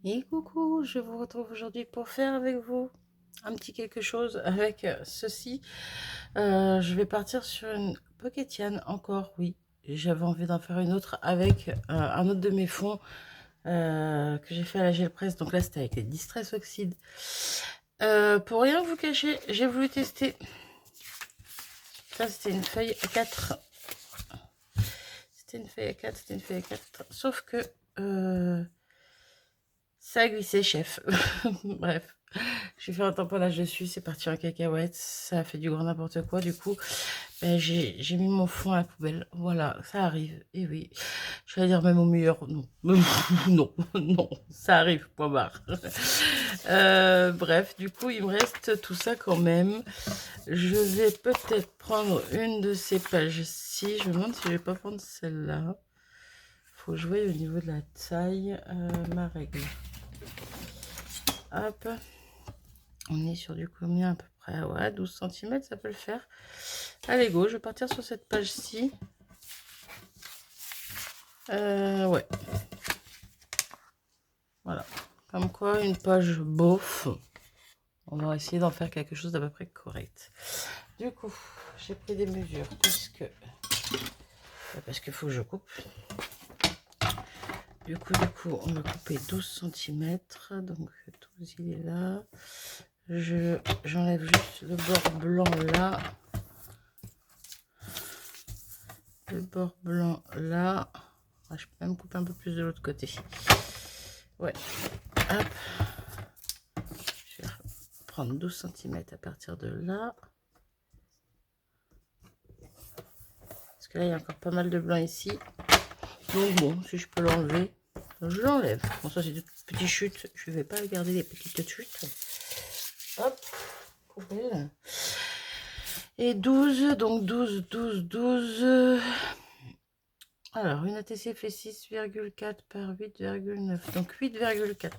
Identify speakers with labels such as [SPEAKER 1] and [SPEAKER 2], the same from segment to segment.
[SPEAKER 1] Et coucou, je vous retrouve aujourd'hui pour faire avec vous un petit quelque chose avec ceci. Je vais partir sur une Pokétienne encore, oui. J'avais envie d'en faire une autre avec un autre de mes fonds que j'ai fait à la gel press. Donc là, c'était avec les Distress Oxide. Pour rien vous cacher, j'ai voulu tester. Ça, c'était une feuille à 4. C'était une feuille à 4, c'était une feuille à 4. Sauf que ça a glissé, chef. Bref. J'ai fait un tamponnage dessus, c'est parti en cacahuète, ça a fait du grand n'importe quoi, du coup, ben, j'ai mis mon fond à la poubelle, voilà, ça arrive, et oui, je vais dire même au meilleur, non, non, non, ça arrive, point barre. Bref, du coup, il me reste tout ça quand même, je vais peut-être prendre une de ces pages-ci, je me demande si je vais pas prendre celle-là, faut que je voie au niveau de la taille, ma règle, hop. On est sur du combien à peu près? Ouais, 12 cm, ça peut le faire. Allez, go, je vais partir sur cette page-ci. Ouais. Voilà. Comme quoi, une page beauf. On va essayer d'en faire quelque chose d'à peu près correct. Du coup, j'ai pris des mesures puisque... Parce qu'il faut que je coupe. Du coup, on va couper 12 cm. Donc, 12, il est là. J'enlève juste le bord blanc là. Le bord blanc là. Ah, je peux même couper un peu plus de l'autre côté. Ouais. Hop. Je vais prendre 12 cm à partir de là. Parce que là, il y a encore pas mal de blanc ici. Donc bon, si je peux l'enlever, je l'enlève. Bon, ça, c'est des petites chutes. Je ne vais pas garder les petites chutes. Hop. Poubelle. Et 12, donc 12, 12, 12. Alors, une ATC fait 6,4 par 8,9. Donc 8,4.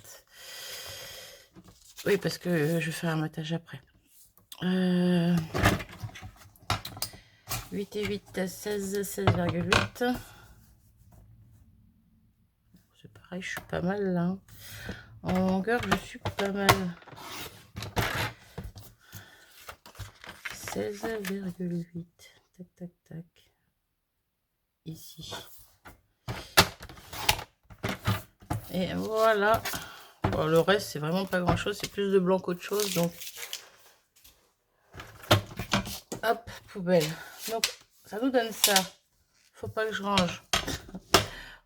[SPEAKER 1] Oui, parce que je fais un matage après. 8 et 8, 16, 16,8. C'est pareil, je suis pas mal là. En longueur, je suis pas mal. 16,8. Tac, tac, tac. Ici. Et voilà. Bon, le reste, c'est vraiment pas grand chose. C'est plus de blanc qu'autre chose. Donc, hop, poubelle. Donc, ça nous donne ça. Faut pas que je range.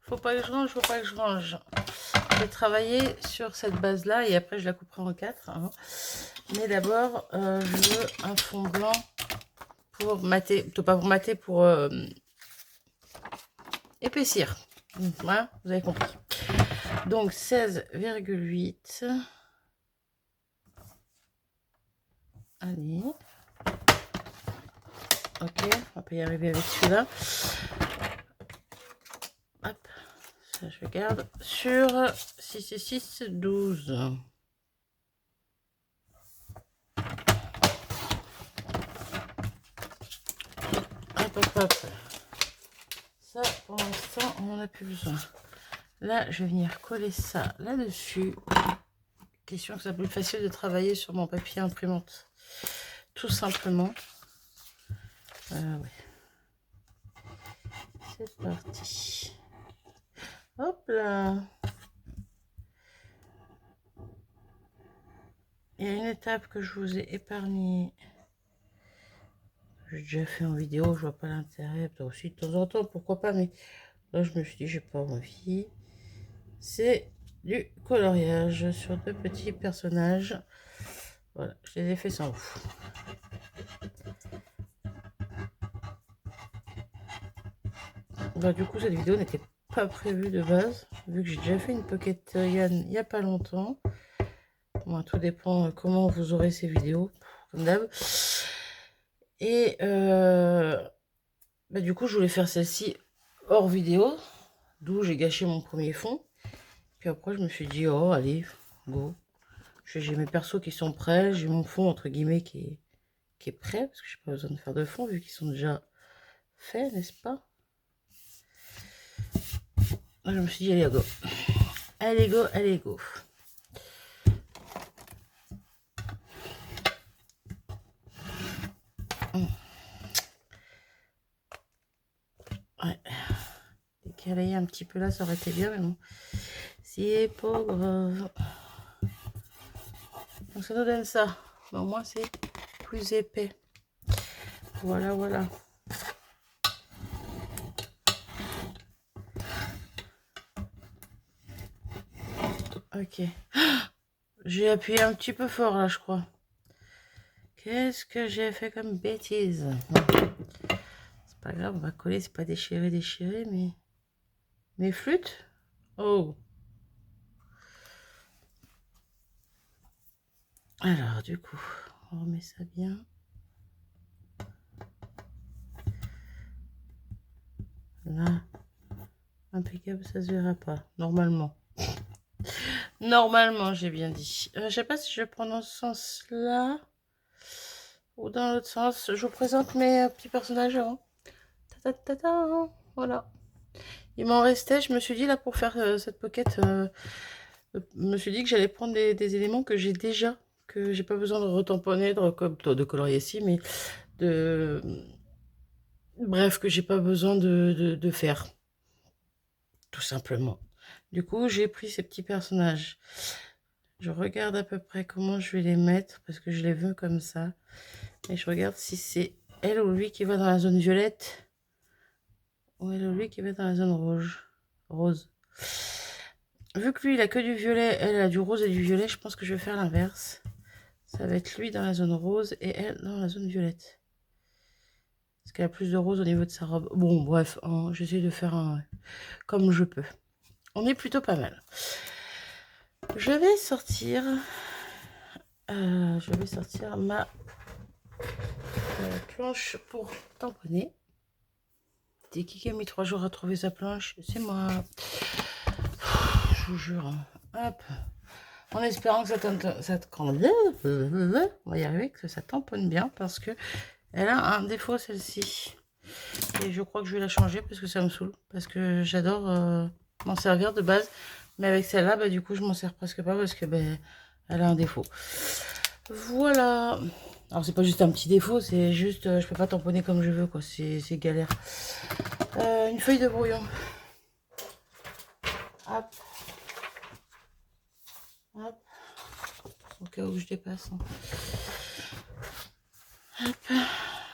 [SPEAKER 1] Faut pas que je range, faut pas que je range. Je vais travailler sur cette base là et après je la couperai en 4. Hein. Mais d'abord, je veux un fond blanc pour mater, plutôt pas pour mater, pour épaissir. Voilà, vous avez compris. Donc 16,8. Allez. Ok, on peut y arriver avec celui-là. Hop, ça je garde. Sur 6 et 6, 12. Hop, hop, hop. Ça, pour l'instant, on n'en a plus besoin. Là, je vais venir coller ça là-dessus. Question que c'est plus facile de travailler sur mon papier imprimante. Tout simplement. Ouais. C'est parti. Hop là. Il y a une étape que je vous ai épargnée. J'ai déjà fait en vidéo, je vois pas l'intérêt. Aussi de temps en temps, pourquoi pas, mais là je me suis dit j'ai pas envie. C'est du coloriage sur deux petits personnages. Voilà, je les ai fait sans vous. Bah, du coup, cette vidéo n'était pas prévue de base, vu que j'ai déjà fait une Pocket Yann il n'y a pas longtemps. Bon, tout dépend comment vous aurez ces vidéos, comme d'hab. Et bah, du coup, je voulais faire celle-ci hors vidéo, d'où j'ai gâché mon premier fond. Puis après, je me suis dit, oh, allez, go. J'ai mes persos qui sont prêts, j'ai mon fond, entre guillemets, qui est prêt, parce que j'ai pas besoin de faire de fond, vu qu'ils sont déjà faits, n'est-ce pas? Je me suis dit, allez, go. Allez, go, allez, go. qu'elle aille un petit peu là, ça aurait été bien, mais bon. C'est pas grave. Donc ça nous donne ça. Mais au moins c'est plus épais. Voilà, voilà. Ok. J'ai appuyé un petit peu fort là, je crois. Qu'est-ce que j'ai fait comme bêtise? C'est pas grave, on va coller, c'est pas déchiré, mais... Mes flûtes? Oh! Alors, du coup, on remet ça bien. Là, impeccable, ça se verra pas, normalement. Normalement, j'ai bien dit. Je sais pas si je prends dans ce sens-là ou dans l'autre sens. Je vous présente mes petits personnages. Hein. Ta -ta -ta -ta, voilà. Il m'en restait, je me suis dit là pour faire cette pocket, je me suis dit que j'allais prendre des éléments que j'ai déjà, que j'ai pas besoin de retamponner, de colorier ici, mais de... Bref, que j'ai pas besoin de faire, tout simplement. Du coup, j'ai pris ces petits personnages. Je regarde à peu près comment je vais les mettre, parce que je les veux comme ça. Et je regarde si c'est elle ou lui qui va dans la zone violette, ou elle ou lui qui va dans la zone rose. Vu que lui, il a que du violet, elle a du rose et du violet, je pense que je vais faire l'inverse. Ça va être lui dans la zone rose et elle dans la zone violette. Parce qu'elle a plus de rose au niveau de sa robe. Bon, bref, hein, j'essaie de faire comme je peux. On est plutôt pas mal. Je vais sortir ma planche pour tamponner. C'est qui a mis 3 jours à trouver sa planche? C'est moi. Je vous jure. Hop. En espérant que on va y arriver, que ça tamponne bien parce que elle a un défaut celle-ci. Et je crois que je vais la changer parce que ça me saoule. Parce que j'adore m'en servir de base. Mais avec celle-là, bah, du coup, je m'en sers presque pas parce que elle a un défaut. Voilà. Alors, c'est pas juste un petit défaut, c'est juste, je peux pas tamponner comme je veux, quoi. C'est galère. Une feuille de brouillon. Hop. Hop. Au cas où je dépasse. Hein. Hop.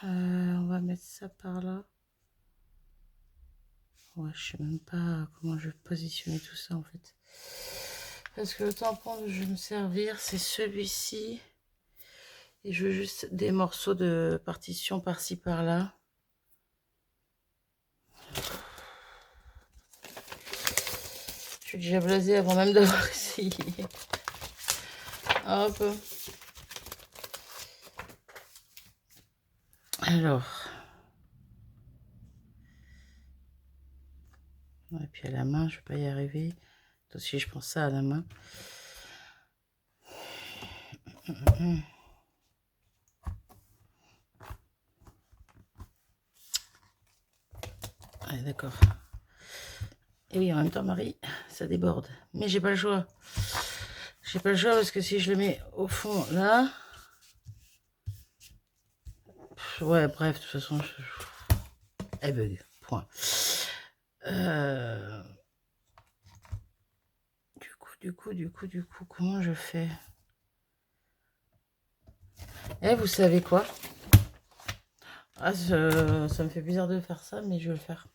[SPEAKER 1] On va mettre ça par là. Ouais, je sais même pas comment je vais positionner tout ça en fait. Parce que le tampon dont je vais me servir, c'est celui-ci. Et je veux juste des morceaux de partition par-ci par-là. Je suis déjà blasée avant même d'avoir essayé. Hop. Alors. Et puis à la main, je ne vais pas y arriver. Aussi, je pense ça à la main. Allez, d'accord. Et oui, en même temps, Marie, ça déborde. Mais j'ai pas le choix. J'ai pas le choix parce que si je le mets au fond là... Ouais, bref, de toute façon, elle bug. Point. Du coup, comment je fais? Eh, vous savez quoi? Ah, ça me fait bizarre de faire ça, mais je vais le faire.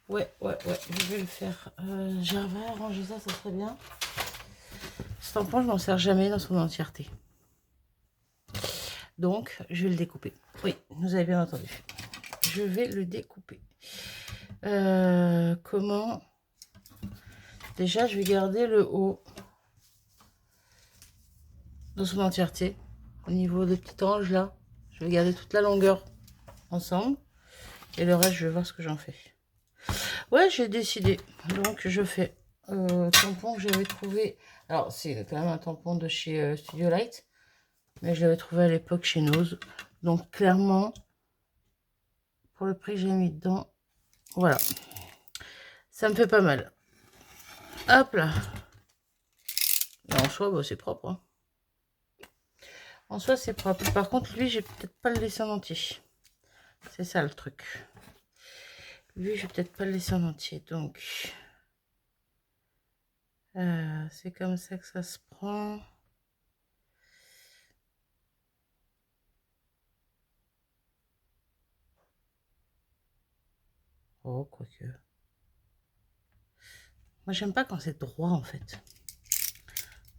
[SPEAKER 1] Ouais, je vais le faire. J'aimerais arranger ça, ça serait bien. Ce tampon, je m'en sers jamais dans son entièreté. Donc, je vais le découper. Oui, vous avez bien entendu. Je vais le découper. Comment? Déjà, je vais garder le haut dans son entièreté. Au niveau des petits anges, là, je vais garder toute la longueur ensemble. Et le reste, je vais voir ce que j'en fais. Ouais, j'ai décidé. Donc, je fais tampon que j'avais trouvé. Alors, c'est quand même un tampon de chez Studio Light. Mais je l'avais trouvé à l'époque chez Nose. Donc, clairement, pour le prix que j'ai mis dedans, voilà. Ça me fait pas mal. Hop là. Et en soi, bah, c'est propre. Hein. En soi, c'est propre. Par contre, lui, j'ai peut-être pas le laisser en entier. C'est ça le truc. Lui, je vais peut-être pas le laisser en entier. Donc, c'est comme ça que ça se prend. Oh, quoique. Moi, j'aime pas quand c'est droit, en fait.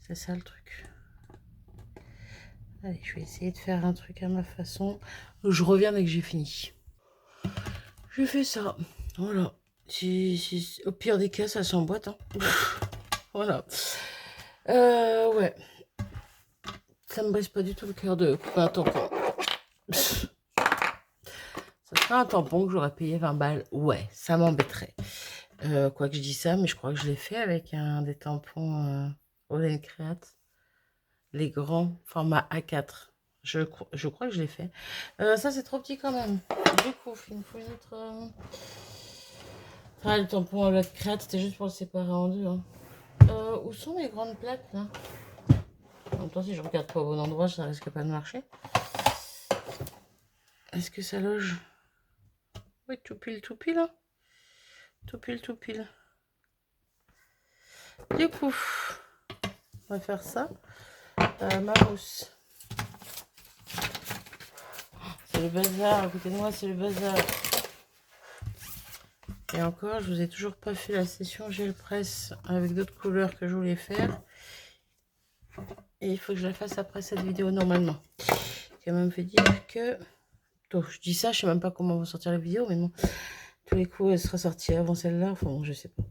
[SPEAKER 1] C'est ça le truc. Allez, je vais essayer de faire un truc à ma façon. Je reviens dès que j'ai fini. Je fais ça. Voilà. Au pire des cas, ça s'emboîte. Hein. Voilà. Ouais. Ça me brise pas du tout le cœur de couper un tampon. Ça serait un tampon que j'aurais payé 20 balles. Ouais, ça m'embêterait. Quoi que je dis ça, mais je crois que je l'ai fait avec un des tampons Olen Create. Les grands, format A4. Je crois que je l'ai fait. Ça, c'est trop petit quand même. Du coup, il me faut une autre... Ah, le tampon Olen Create, c'était juste pour le séparer en deux. Hein. Où sont mes grandes plaques, là? En même temps, si je regarde pas au bon endroit, ça risque pas de marcher. Est-ce que ça loge? Oui, tout pile, hein. Tout pile. Du coup, on va faire ça. Ma mousse. C'est le bazar, à côté de moi, c'est le bazar. Et encore, je vous ai toujours pas fait la session gel presse avec d'autres couleurs que je voulais faire. Et il faut que je la fasse après cette vidéo normalement. Qui même fait dire que... Donc, je dis ça, je sais même pas comment va sortir la vidéo, mais bon, tous les coups, elle sera sortie avant celle-là. Enfin bon, je sais pas.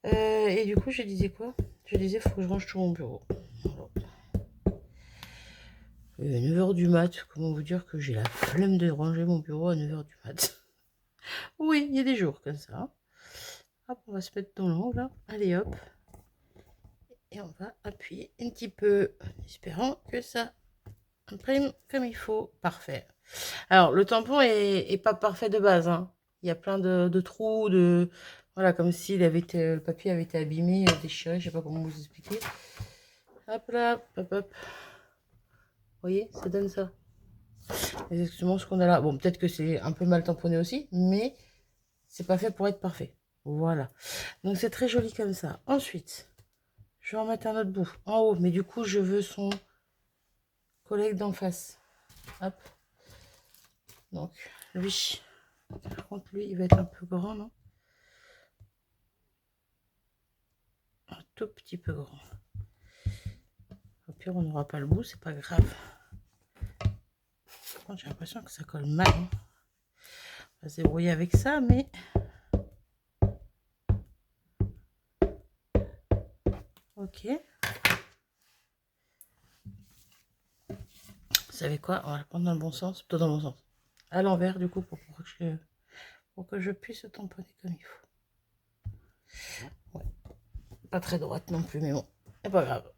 [SPEAKER 1] Et du coup, je disais quoi? Je disais, il faut que je range tout mon bureau. Voilà. 9h du mat, comment vous dire que j'ai la flemme de ranger mon bureau à 9h du mat. Oui, il y a des jours comme ça. Hop, on va se mettre dans l'angle, là. Allez, hop. Et on va appuyer un petit peu, en espérant que ça imprime comme il faut. Parfait. Alors, le tampon est pas parfait de base. Hein. Il y a plein de trous, de... Voilà, comme si le papier avait été abîmé, déchiré, je sais pas comment vous expliquer. Hop là, hop, hop. Vous voyez, ça donne ça. C'est exactement ce qu'on a là. Bon, peut-être que c'est un peu mal tamponné aussi, mais c'est pas fait pour être parfait. Voilà. Donc, c'est très joli comme ça. Ensuite, je vais en mettre un autre bout en haut, mais du coup, je veux son collègue d'en face. Hop. Donc, lui, par contre, lui, il va être un peu grand, non? Un tout petit peu grand. Au pire, on n'aura pas le bout, c'est pas grave. Par contre, j'ai l'impression que ça colle mal. Hein. On va se débrouiller avec ça, mais... Ok. Vous savez quoi? On va le prendre dans le bon sens. Plutôt dans le bon sens. À l'envers, du coup, pour que je puisse tamponner comme il faut. Ouais. Pas très droite non plus, mais bon. C'est pas grave.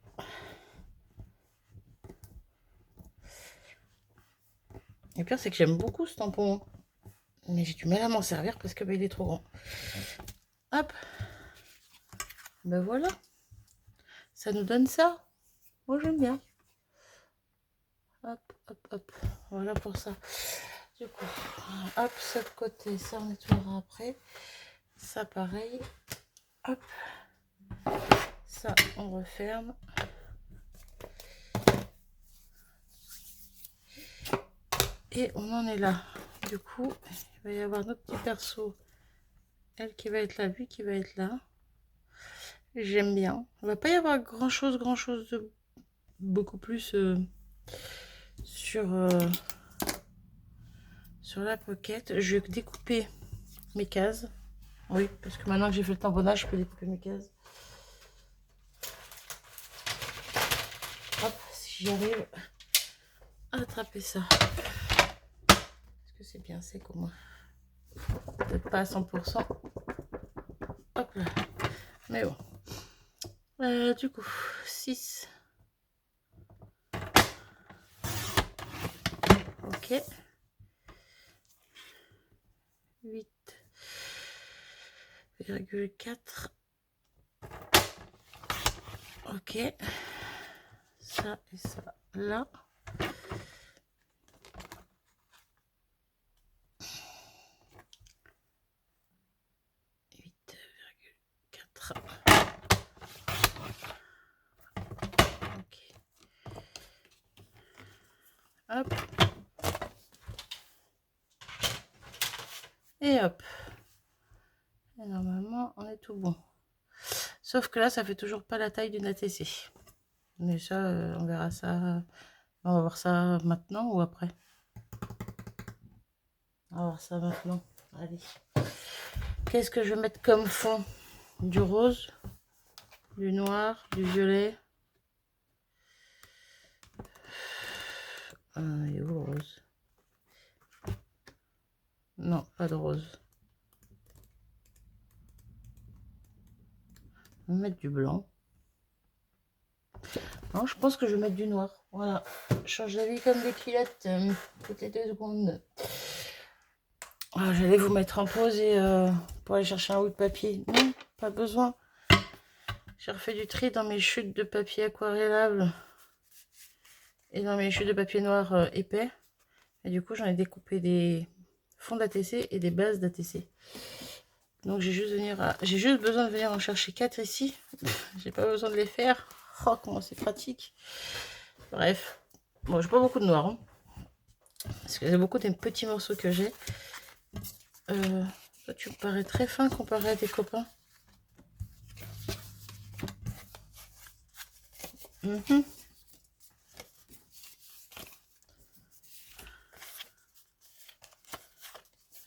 [SPEAKER 1] Le pire, c'est que j'aime beaucoup ce tampon. Mais j'ai du mal à m'en servir parce que il est trop grand. Hop. Ben voilà. Ça nous donne ça. Moi, j'aime bien. Hop, hop, hop. Voilà pour ça. Du coup, hop, ce côté, ça on nettoiera après. Ça, pareil. Hop. Ça, on referme. Et on en est là. Du coup, il va y avoir notre petit perso. Elle qui va être là, lui qui va être là. J'aime bien. Il ne va pas y avoir grand chose de beaucoup plus sur la pocket. Je vais découper mes cases. Oui, parce que maintenant que j'ai fait le tamponnage, je peux découper mes cases. Hop, si j'arrive à attraper ça. Est-ce que c'est bien sec au moins? Peut-être pas à 100%. Hop là. Mais bon. Du coup, 6. Ok. 8,4. Ok. Ça et ça là. Et hop. Et normalement, on est tout bon. Sauf que là, ça fait toujours pas la taille d'une ATC. Mais ça, on verra ça. On va voir ça maintenant ou après. On va voir ça maintenant. Allez. Qu'est-ce que je vais mettre comme fond? Du rose, du noir, du violet. Il est où le rose? Non, pas de rose. On va mettre du blanc. Non, je pense que je vais mettre du noir. Voilà. Je change d'avis comme des pilotes toutes les 2 secondes. Ah, j'allais vous mettre en pause et pour aller chercher un bout de papier. Non, pas besoin. J'ai refait du tri dans mes chutes de papier aquarellable et dans mes chutes de papier noir épais. Et du coup, j'en ai découpé des fonds d'ATC et des bases d'ATC. Donc j'ai juste besoin de venir en chercher 4 ici. J'ai pas besoin de les faire. Oh, comment c'est pratique. Bref. Bon, j'ai pas beaucoup de noir. Hein, parce que c'est beaucoup des petits morceaux que j'ai. Toi, tu me parais très fin comparé à tes copains. Ils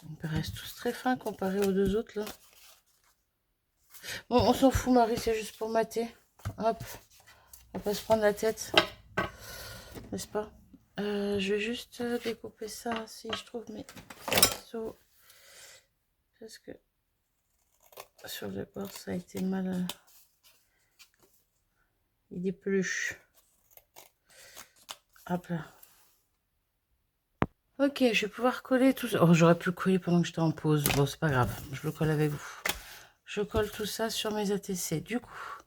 [SPEAKER 1] me paraissent tous très fins comparé aux 2 autres là. Bon, on s'en fout, Marie, c'est juste pour mater. Hop, on va pas se prendre la tête, n'est-ce pas? Je vais juste découper ça si je trouve mes pinceaux. Parce que sur le bord, ça a été mal. Il épluche. Hop là. Ok, je vais pouvoir coller tout ça. Oh, j'aurais pu le coller pendant que j'étais en pause. Bon, c'est pas grave, je le colle avec vous. Je colle tout ça sur mes ATC. Du coup,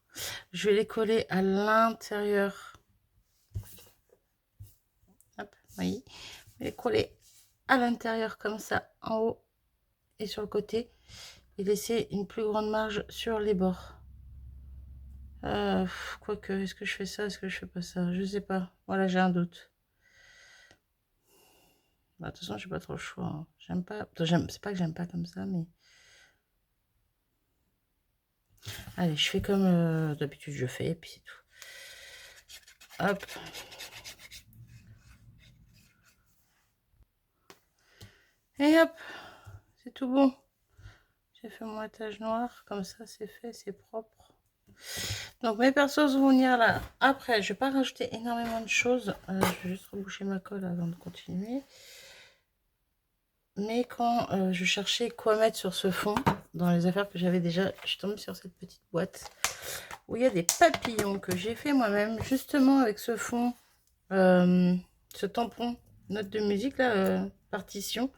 [SPEAKER 1] je vais les coller à l'intérieur. Hop, voyez. Je vais les coller à l'intérieur comme ça, en haut et sur le côté. Et laisser une plus grande marge sur les bords. Quoique, est-ce que je fais ça? Est-ce que je fais pas ça? Je sais pas. Voilà, j'ai un doute. Bah, de toute façon, j'ai pas trop le choix. Hein. J'aime pas. C'est pas que j'aime pas comme ça, mais. Allez, je fais comme d'habitude je fais, et puis c'est tout. Hop. Et hop. C'est tout bon. J'ai fait mon étage noir. Comme ça, c'est fait, c'est propre. Donc, mes persos vont venir là. Après, je vais pas rajouter énormément de choses. Je vais juste reboucher ma colle avant de continuer. Mais quand je cherchais quoi mettre sur ce fond, dans les affaires que j'avais déjà, je tombe sur cette petite boîte où il y a des papillons que j'ai fait moi-même, justement avec ce fond, ce tampon, note de musique, là, partition,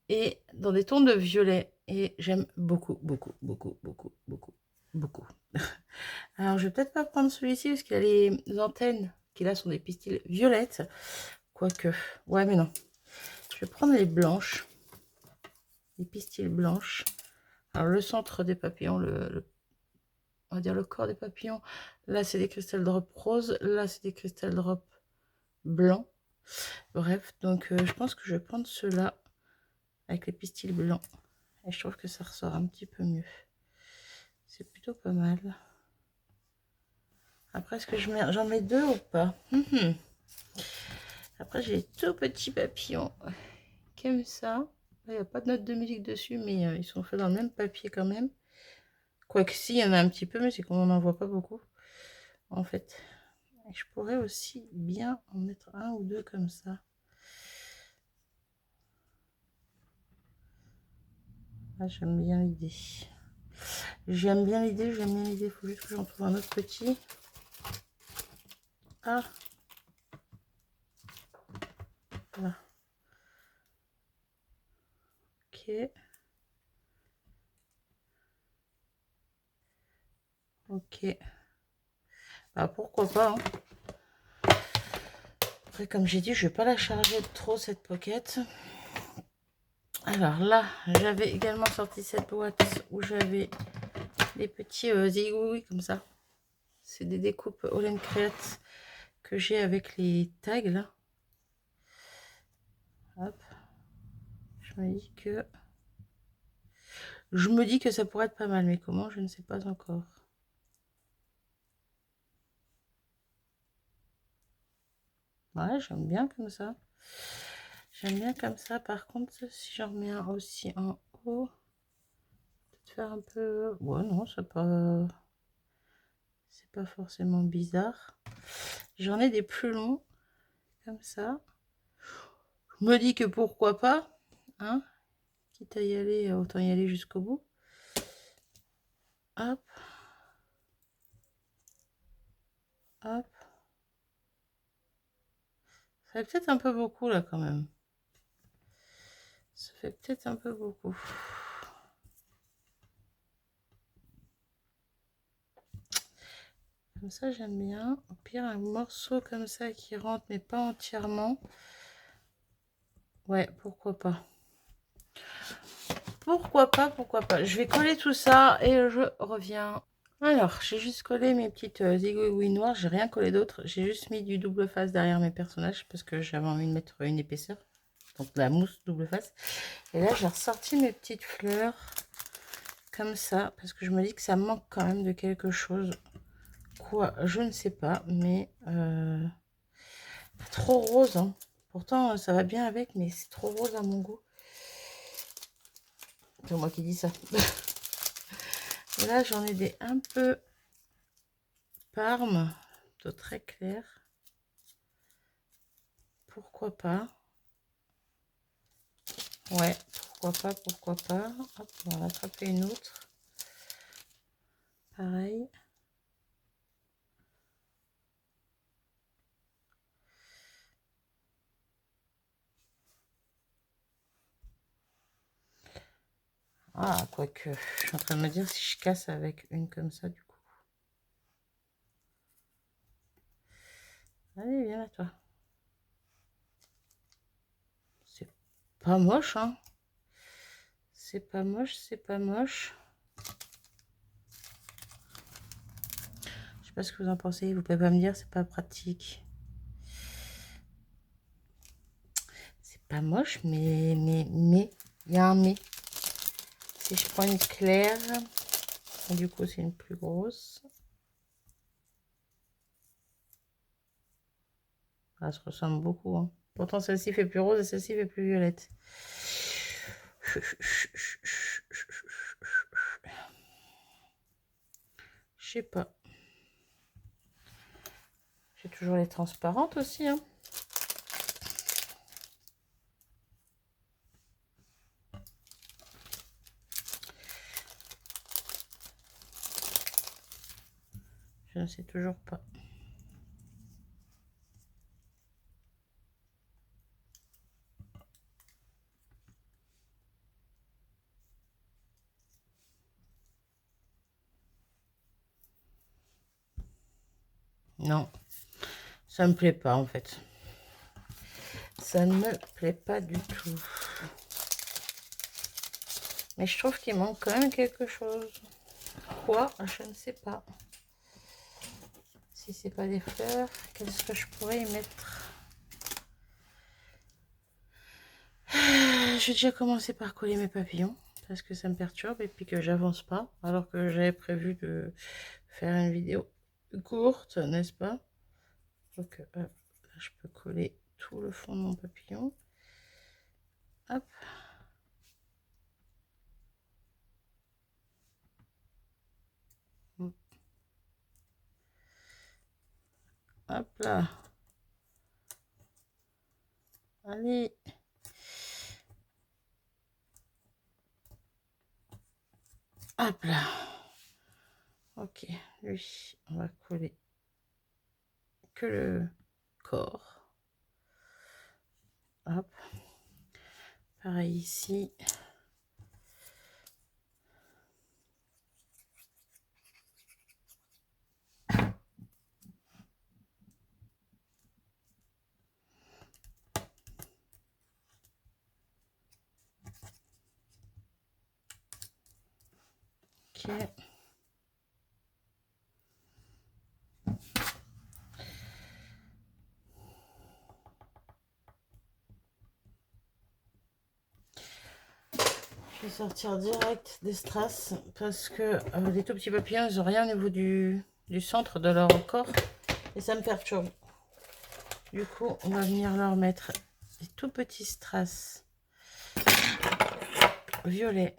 [SPEAKER 1] et dans des tons de violet. Et j'aime beaucoup, beaucoup, beaucoup, beaucoup, beaucoup, beaucoup. Alors, je vais peut-être pas prendre celui-ci parce qu'il a les antennes qui là sont des pistils violettes. Quoique, ouais, mais non. Je vais prendre les blanches. Les pistils blanches. Alors le centre des papillons, on va dire le corps des papillons, là c'est des cristal drop roses, là c'est des cristal drop blancs. Bref, donc je pense que je vais prendre ceux-là avec les pistils blancs. Et je trouve que ça ressort un petit peu mieux. C'est plutôt pas mal. Après, est-ce que j'en mets 2 ou pas? Après, j'ai les tout petits papillons comme ça. Il n'y a pas de note de musique dessus, mais ils sont faits dans le même papier quand même. Quoique si, il y en a un petit peu, mais c'est qu'on n'en voit pas beaucoup, en fait. Et je pourrais aussi bien en mettre 1 ou 2 comme ça. Ah, j'aime bien l'idée. J'aime bien l'idée. Il faut juste que j'en trouve un autre petit. Ah. Voilà. Ok. Ok. Bah, pourquoi pas. Hein. Après, comme j'ai dit, je vais pas la charger trop, cette pocket. Alors là, j'avais également sorti cette boîte où j'avais des petits zigouis comme ça. C'est des découpes All Create que j'ai avec les tags là. Hop. Je Je me dis que ça pourrait être pas mal, mais comment, je ne sais pas encore. Ouais, j'aime bien comme ça. J'aime bien comme ça. Par contre, si j'en remets un aussi en haut, peut-être faire un peu... Ouais, non, c'est pas forcément bizarre. J'en ai des plus longs, comme ça. Je me dis que pourquoi pas, hein, quitte à y aller, autant y aller jusqu'au bout. Hop. Hop. Ça fait peut-être un peu beaucoup là quand même. Ça fait peut-être un peu beaucoup. Comme ça j'aime bien. Au pire un morceau comme ça qui rentre mais pas entièrement. Ouais, pourquoi pas. Pourquoi pas, pourquoi pas. Je vais coller tout ça et je reviens. Alors, j'ai juste collé mes petites aiguilles noires. J'ai rien collé d'autre. J'ai juste mis du double face derrière mes personnages parce que j'avais envie de mettre une épaisseur. Donc de la mousse double face. Et là, j'ai ressorti mes petites fleurs comme ça parce que je me dis que ça manque quand même de quelque chose. Quoi, je ne sais pas, mais trop rose. Hein. Pourtant, ça va bien avec, mais c'est trop rose à mon goût. C'est moi qui dis ça. Là, j'en ai des un peu parme, de très clair. Pourquoi pas? Ouais, pourquoi pas, pourquoi pas. Hop, on va attraper une autre. Pareil. Ah, quoique, je suis en train de me dire si je casse avec une comme ça, du coup. Allez, viens là, toi. C'est pas moche, hein. C'est pas moche, c'est pas moche. Je sais pas ce que vous en pensez, vous pouvez pas me dire, c'est pas pratique. C'est pas moche, mais, il y a un mais. Si je prends une claire, du coup c'est une plus grosse. Ah, ça ressemble beaucoup, hein. Pourtant celle-ci fait plus rose et celle-ci fait plus violette. Je sais pas. J'ai toujours les transparentes aussi, hein. Je ne sais toujours pas. Non, ça me plaît pas en fait. Ça ne me plaît pas du tout. Mais je trouve qu'il manque quand même quelque chose. Quoi? Je ne sais pas. Si c'est pas des fleurs, qu'est-ce que je pourrais y mettre? J'ai déjà commencé par coller mes papillons parce que ça me perturbe et puis que j'avance pas alors que j'avais prévu de faire une vidéo courte, n'est-ce pas? Donc là, je peux coller tout le fond de mon papillon. Hop. Hop là. Allez. Hop là. Ok, lui, on va coller que le corps. Hop. Pareil ici. Ok. Je vais sortir direct des strass parce que les tout petits papillons, ils n'ont rien au niveau du centre de leur corps et ça me perturbe. Du coup, on va venir leur mettre des tout petits strass violets.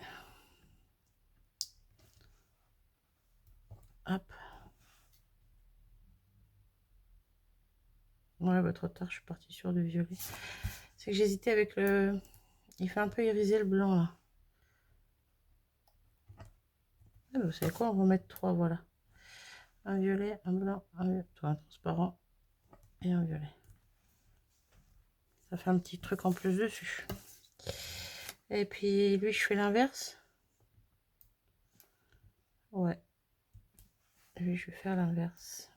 [SPEAKER 1] Hop. Ouais, bah trop tard, je suis partie sur du violet. C'est que j'hésitais avec le... Il fait un peu iriser le blanc, là. Ah, bah, vous savez quoi, on va mettre 3, voilà. Un violet, un blanc, un transparent et un violet. Ça fait un petit truc en plus dessus. Et puis, lui, je fais l'inverse. Ouais. Lui, je vais faire l'inverse.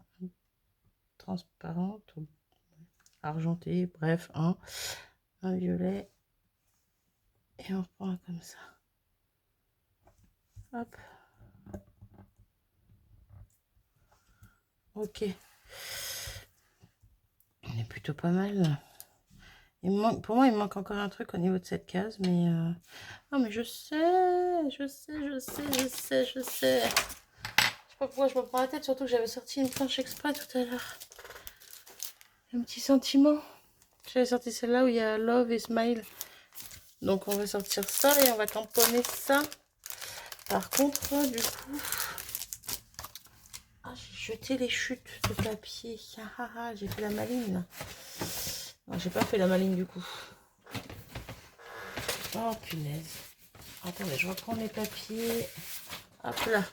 [SPEAKER 1] Transparente, argenté, bref, un violet. Et on reprend comme ça. Hop. Ok. On est plutôt pas mal. Il me manque, pour moi, il me manque encore un truc au niveau de cette case, mais... Ah, mais je sais. Je sais pas pourquoi je me prends la tête, surtout que j'avais sorti une planche exprès tout à l'heure. Un petit sentiment. J'avais sorti celle-là où il y a Love et Smile. Donc, on va sortir ça et on va tamponner ça. Par contre, du coup... Ah, j'ai jeté les chutes de papier. J'ai fait la maligne, là. Non, j'ai pas fait la maligne, du coup. Oh, punaise. Attendez, je reprends mes papiers. Hop là.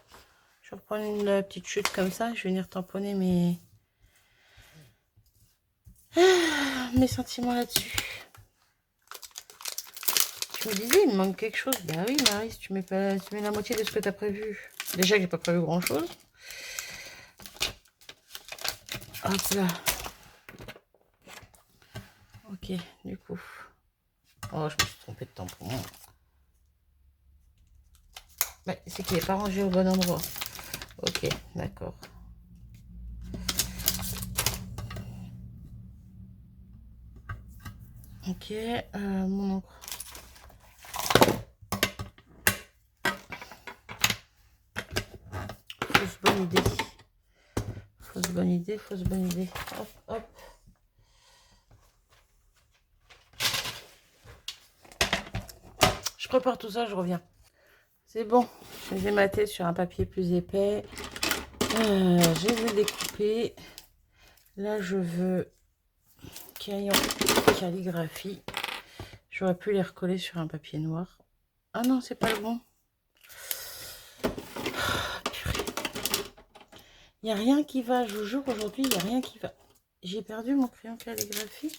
[SPEAKER 1] Je reprends une petite chute comme ça. Je vais venir tamponner mes sentiments là-dessus. Je me disais, il me manque quelque chose. Bah oui, Marie, tu mets la moitié de ce que tu as prévu. Déjà que j'ai pas prévu grand-chose. Hop là. Ok, du coup. Oh, je me suis trompée de tampon. Ouais, c'est qu'il n'est pas rangé au bon endroit. Ok, d'accord. Ok, mon encre. Fausse bonne idée. Fausse bonne idée, fausse bonne idée. Hop, hop. Je prépare tout ça, je reviens. C'est bon, je les ai matés sur un papier plus épais. Je les ai découpés. Là, je veux crayon calligraphie. J'aurais pu les recoller sur un papier noir. Ah non, c'est pas le bon. Il n'y a rien qui va, je vous jure, aujourd'hui, il n'y a rien qui va. J'ai perdu mon crayon calligraphie.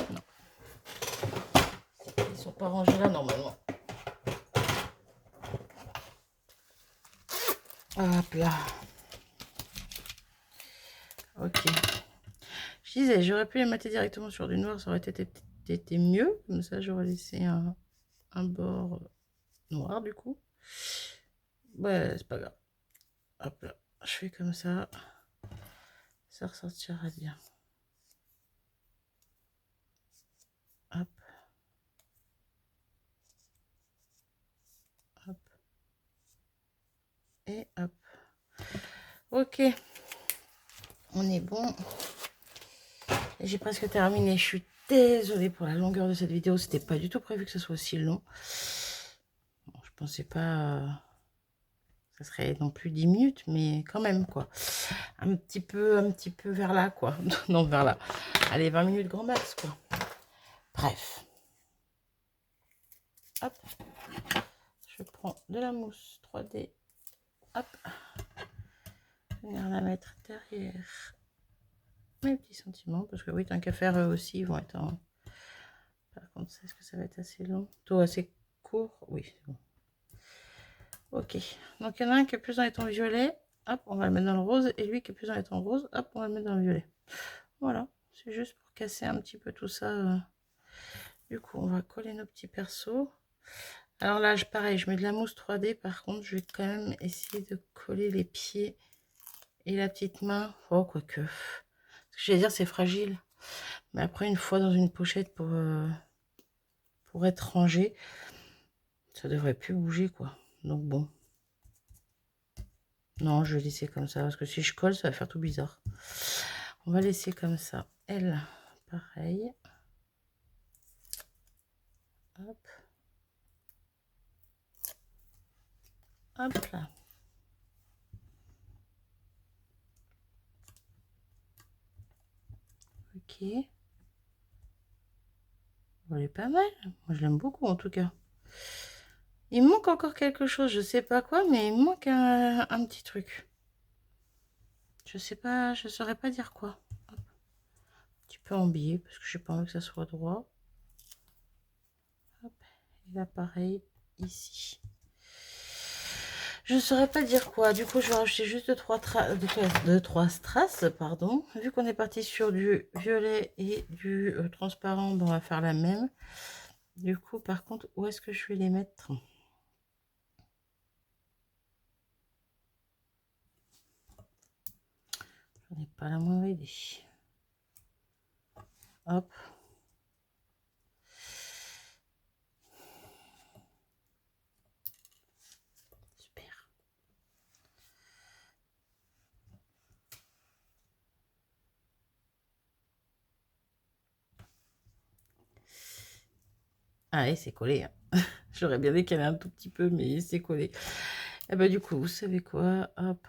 [SPEAKER 1] Non. Ils sont pas rangés là, normalement. Hop là. Ok. Je disais, j'aurais pu les mater directement sur du noir, ça aurait été mieux. Comme ça, j'aurais laissé un bord noir, du coup. Ouais, c'est pas grave. Hop là. Je fais comme ça. Ça ressortira bien. Hop. Hop. Et hop. Ok. On est bon. J'ai presque terminé. Je suis désolée pour la longueur de cette vidéo. C'était pas du tout prévu que ce soit aussi long. Bon, je pensais pas... ça serait non plus 10 minutes, mais quand même, quoi. Un petit peu vers là, quoi. Non, vers là. Allez, 20 minutes grand max, quoi. Bref. Hop. Je prends de la mousse 3D. Hop. Je vais venir la mettre derrière mes petits sentiments. Parce que oui, tant qu'à faire, eux aussi, ils vont être en... Par contre, est-ce que ça va être assez long? Plutôt assez court? Oui, c'est bon. Ok. Donc, il y en a un qui est plus dans les tons violets. Hop, on va le mettre dans le rose. Et lui qui est plus dans les tons roses. Hop, on va le mettre dans le violet. Voilà. C'est juste pour casser un petit peu tout ça. Du coup, on va coller nos petits persos. Alors là, pareil, je mets de la mousse 3D. Par contre, je vais quand même essayer de coller les pieds et la petite main. Oh, quoique. Ce que je vais dire, c'est fragile. Mais après, une fois dans une pochette pour être rangé, Ça devrait plus bouger, quoi. Donc bon. Non, je vais laisser comme ça, parce que si je colle, ça va faire tout bizarre. On va laisser comme ça. Elle, pareil. Hop. Hop là. Ok. Bon, elle est pas mal. Moi, je l'aime beaucoup, en tout cas. Il me manque encore quelque chose, je sais pas quoi, mais il me manque un petit truc. Je sais pas, je saurais pas dire quoi. Hop. Un petit peu en biais, parce que j'ai pas envie que ça soit droit. Hop. Et là, pareil, ici. Je ne saurais pas dire quoi. Du coup, je vais rajouter juste deux, trois strass, pardon. Vu qu'on est parti sur du violet et du transparent, ben, on va faire la même. Du coup, par contre, où est-ce que je vais les mettre? J'en ai pas la moindre idée. Hop. Super. Ah, et c'est collé. Hein. J'aurais bien décalé un tout petit peu, mais c'est collé. Et bah, du coup, vous savez quoi? Hop.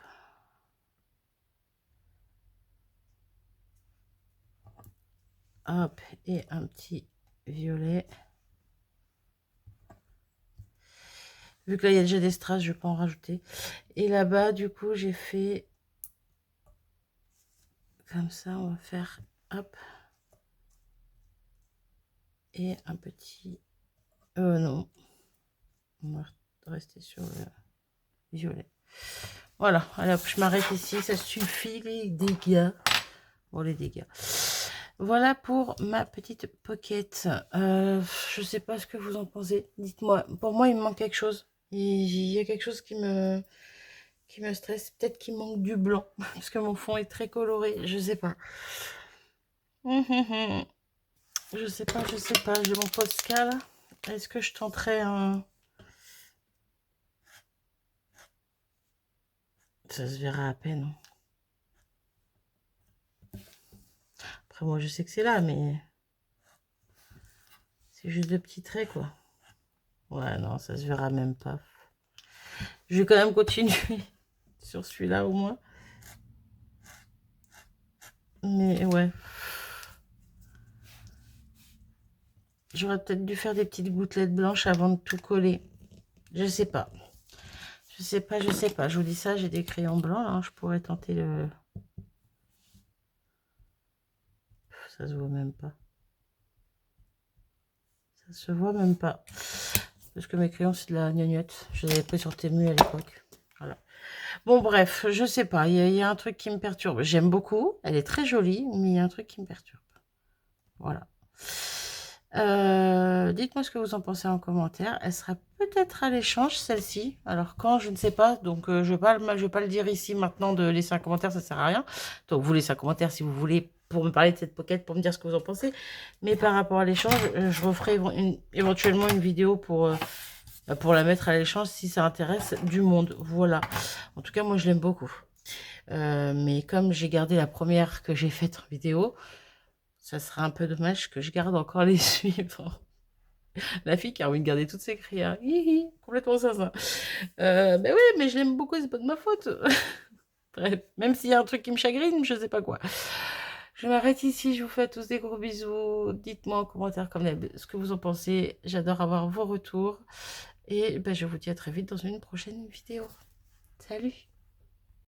[SPEAKER 1] Hop. Et un petit violet. Vu que là, il y a déjà des strass, je vais pas en rajouter. Et là-bas, du coup, j'ai fait... Comme ça, on va faire... Hop. Et un petit... non. On va rester sur le violet. Voilà. Allez, hop, je m'arrête ici. Ça suffit, les dégâts. Bon, les dégâts. Voilà pour ma petite pocket. Je sais pas ce que vous en pensez. Dites-moi. Pour moi, il me manque quelque chose. Il y a quelque chose qui me stresse. Peut-être qu'il manque du blanc. Parce que mon fond est très coloré. Je sais pas. Je sais pas, je sais pas. J'ai mon Posca là. Est-ce que je tenterai un... Ça se verra à peine. Après, moi, je sais que c'est là, mais... C'est juste de petits traits, quoi. Ouais, non, ça se verra même pas. Je vais quand même continuer sur celui-là, au moins. Mais, ouais. J'aurais peut-être dû faire des petites gouttelettes blanches avant de tout coller. Je sais pas. Je sais pas, je sais pas. Je vous dis ça, j'ai des crayons blancs, là. Je pourrais tenter le... Ça se voit même pas. Ça se voit même pas. Parce que mes crayons, c'est de la gnognotte. Je les avais pris sur Temu à l'époque. Voilà. Bon, bref, je sais pas. Il y a un truc qui me perturbe. J'aime beaucoup. Elle est très jolie, mais il y a un truc qui me perturbe. Voilà. Dites-moi ce que vous en pensez en commentaire. Elle sera peut-être à l'échange, celle-ci. Alors, quand, je ne sais pas. Donc, je vais pas le dire ici maintenant de laisser un commentaire, ça sert à rien. Donc, vous laissez un commentaire si vous voulez pour me parler de cette pocket, pour me dire ce que vous en pensez. Mais par rapport à l'échange, je referai éventuellement une vidéo pour la mettre à l'échange si ça intéresse du monde. Voilà. En tout cas, moi, je l'aime beaucoup. Mais comme j'ai gardé la première que j'ai faite en vidéo, ça serait un peu dommage que je garde encore les suivants. La fille qui a envie de garder toutes ses cris, complètement ça. Mais oui, mais je l'aime beaucoup, c'est pas de ma faute. Bref, même s'il y a un truc qui me chagrine, je sais pas quoi. Je m'arrête ici, je vous fais à tous des gros bisous. Dites-moi en commentaire comme d'habitude ce que vous en pensez. J'adore avoir vos retours. Et ben, je vous dis à très vite dans une prochaine vidéo. Salut!